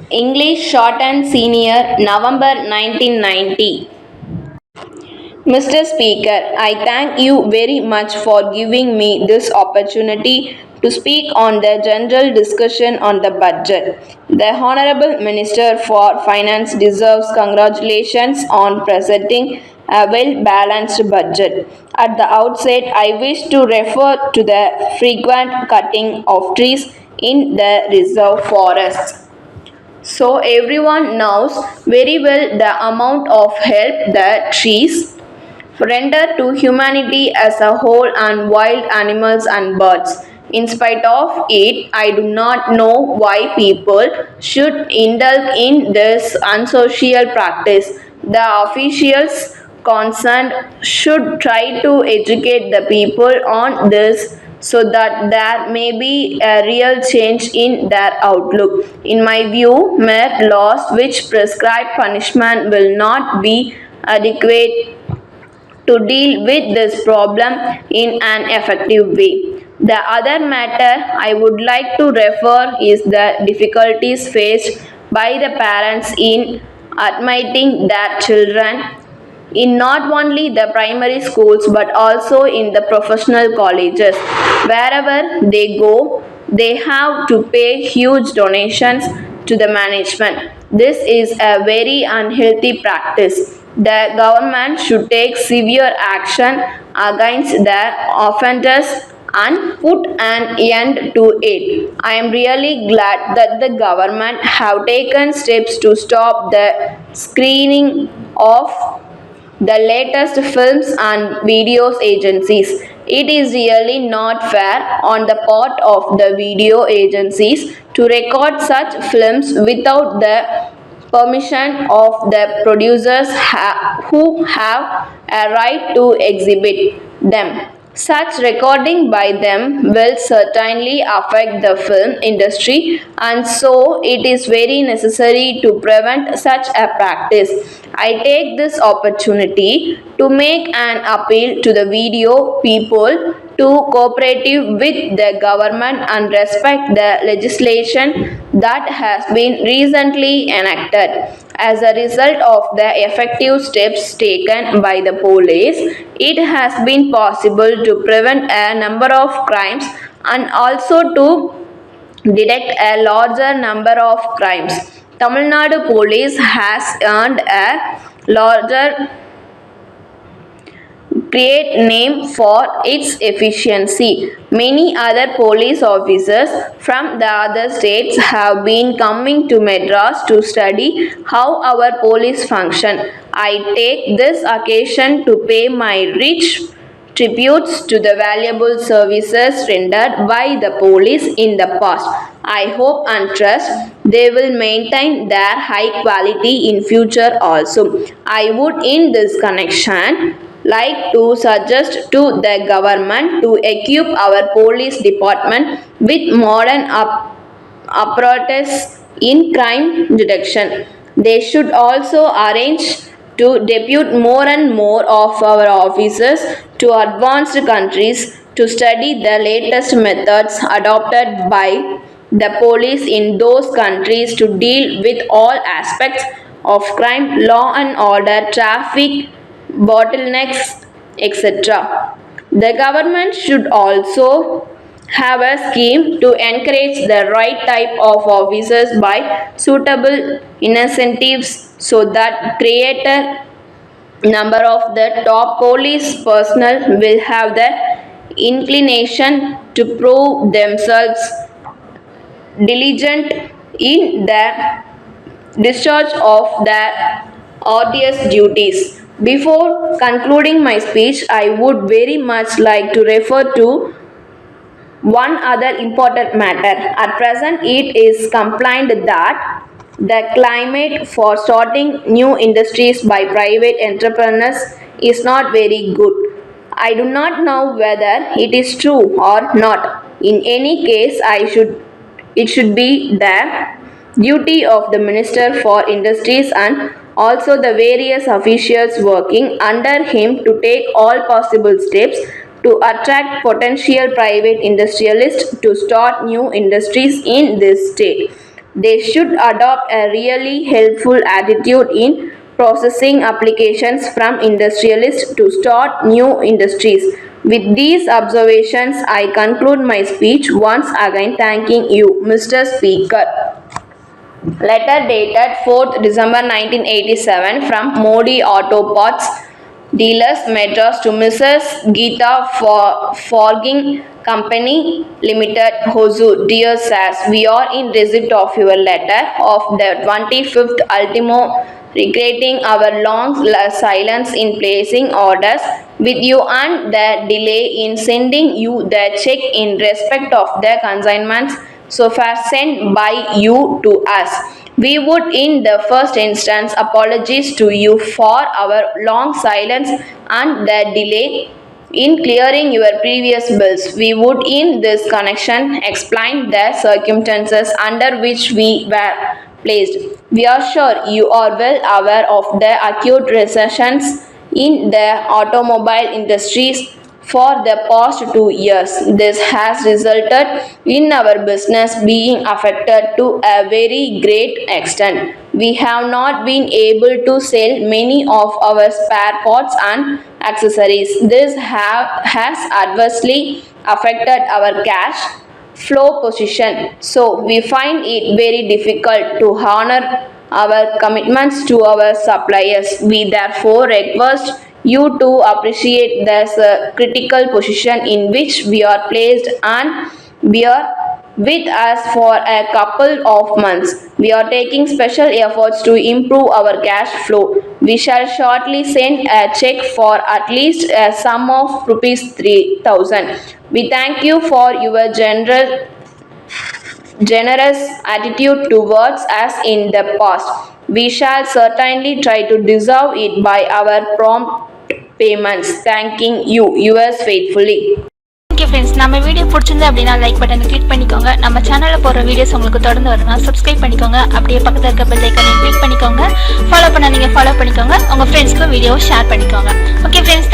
English Shorthand Senior, November 1990. Mr. Speaker, I thank you very much for giving me this opportunity to speak on the general discussion on the budget. The Honorable Minister for Finance deserves congratulations on presenting a well-balanced budget. At the outset, I wish to refer to the frequent cutting of trees in the reserve forests. So everyone knows very well the amount of help the trees render to humanity as a whole and wild animals and birds. In spite of it, I do not know why people should indulge in this unsocial practice. The officials concerned should try to educate the people on this so that there may be a real change in their outlook. In my view, mere laws which prescribe punishment will not be adequate to deal with this problem in an effective way. The other matter I would like to refer is the difficulties faced by the parents in admitting their children in not only the primary schools but also in the professional colleges. Wherever they go, they have to pay huge donations to the management. This is a very unhealthy practice. The government should take severe action against the offenders and put an end to it. I am really glad that the government have taken steps to stop the screening of the latest films and videos agencies. It is really not fair on the part of the video agencies to record such films without the permission of the producers who have a right to exhibit them. Such recording by them will certainly affect the film industry, and so it is very necessary to prevent such a practice. I take this opportunity to make an appeal to the video people to cooperate with the government and respect the legislation that has been recently enacted. As a result of the effective steps taken by the police, it has been possible to prevent a number of crimes and also to detect a larger number of crimes. Tamil Nadu police has earned a larger great name for its efficiency. Many other police officers from the other states have been coming to Madras to study how our police function. I take this occasion to pay my rich tributes to the valuable services rendered by the police in the past. I hope and trust they will maintain their high quality in future also. I would in this connection like to suggest to the government to equip our police department with modern apparatus in crime detection. They should also arrange to depute more and more of our officers to advanced countries to study the latest methods adopted by the police in those countries to deal with all aspects of crime, law and order, traffic, bottlenecks, etc. The government should also have a scheme to encourage the right type of officers by suitable incentives so that greater number of the top police personnel will have the inclination to prove themselves diligent in the discharge of their arduous duties. Before concluding my speech, I would very much like to refer to one other important matter. At present, it is complained that the climate for starting new industries by private entrepreneurs is not very good. I do not know whether it is true or not. In any case, it should be the duty of the Minister for Industries and also the various officials working under him to take all possible steps to attract potential private industrialists to start new industries in this state. They should adopt a really helpful attitude in processing applications from industrialists to start new industries. With these observations, I conclude my speech, once again thanking you, Mr. Speaker. Letter dated 4th December 1987 from Modi Auto Parts Dealers Madras to Mrs. Geeta Forging Company Limited, Hosur. Dear Sirs, we are in receipt of your letter of the 25th ultimo, regretting our long silence in placing orders with you and the delay in sending you the check in respect of the consignments so far sent by you to us. We would in the first instance apologize to you for our long silence and the delay in clearing your previous bills. We would in this connection explain the circumstances under which we were placed. We are sure you are well aware of the acute recessions in the automobile industries for the past 2 years. This has resulted in our business being affected to a very great extent. We have not been able to sell many of our spare parts and accessories. This has adversely affected our cash flow position. So we find it very difficult to honor our commitments to our suppliers. We therefore request you to appreciate the critical position in which we are placed and bear with us for a couple of months. We are taking special efforts to improve our cash flow. We shall shortly send a check for at least a sum of rupees 3,000. We thank you for your generous attitude towards us in the past. We shall certainly try to deserve it by our prompt payments. Thanking you. Yours faithfully. Okay friends, நம்ம video பிடிச்சிருந்தா அப்படின்னா like பட்டனை click பண்ணிக்கோங்க. நம்ம சேனலில் போகிற videos உங்களுக்கு தொடர்ந்து வரணும் சப்ஸ்கிரைப் பண்ணிக்கோங்க. அப்படியே பக்கத்தில் இருக்க பெல் ஐக்கானையும் கிளிக் பண்ணிக்கோங்க. ஃபாலோ பண்ண நீங்கள் ஃபாலோ பண்ணிக்கோங்க. உங்கள் ஃப்ரெண்ட்ஸ்க்கு வீடியோவை ஷேர் பண்ணிக்கோங்க. Okay friends.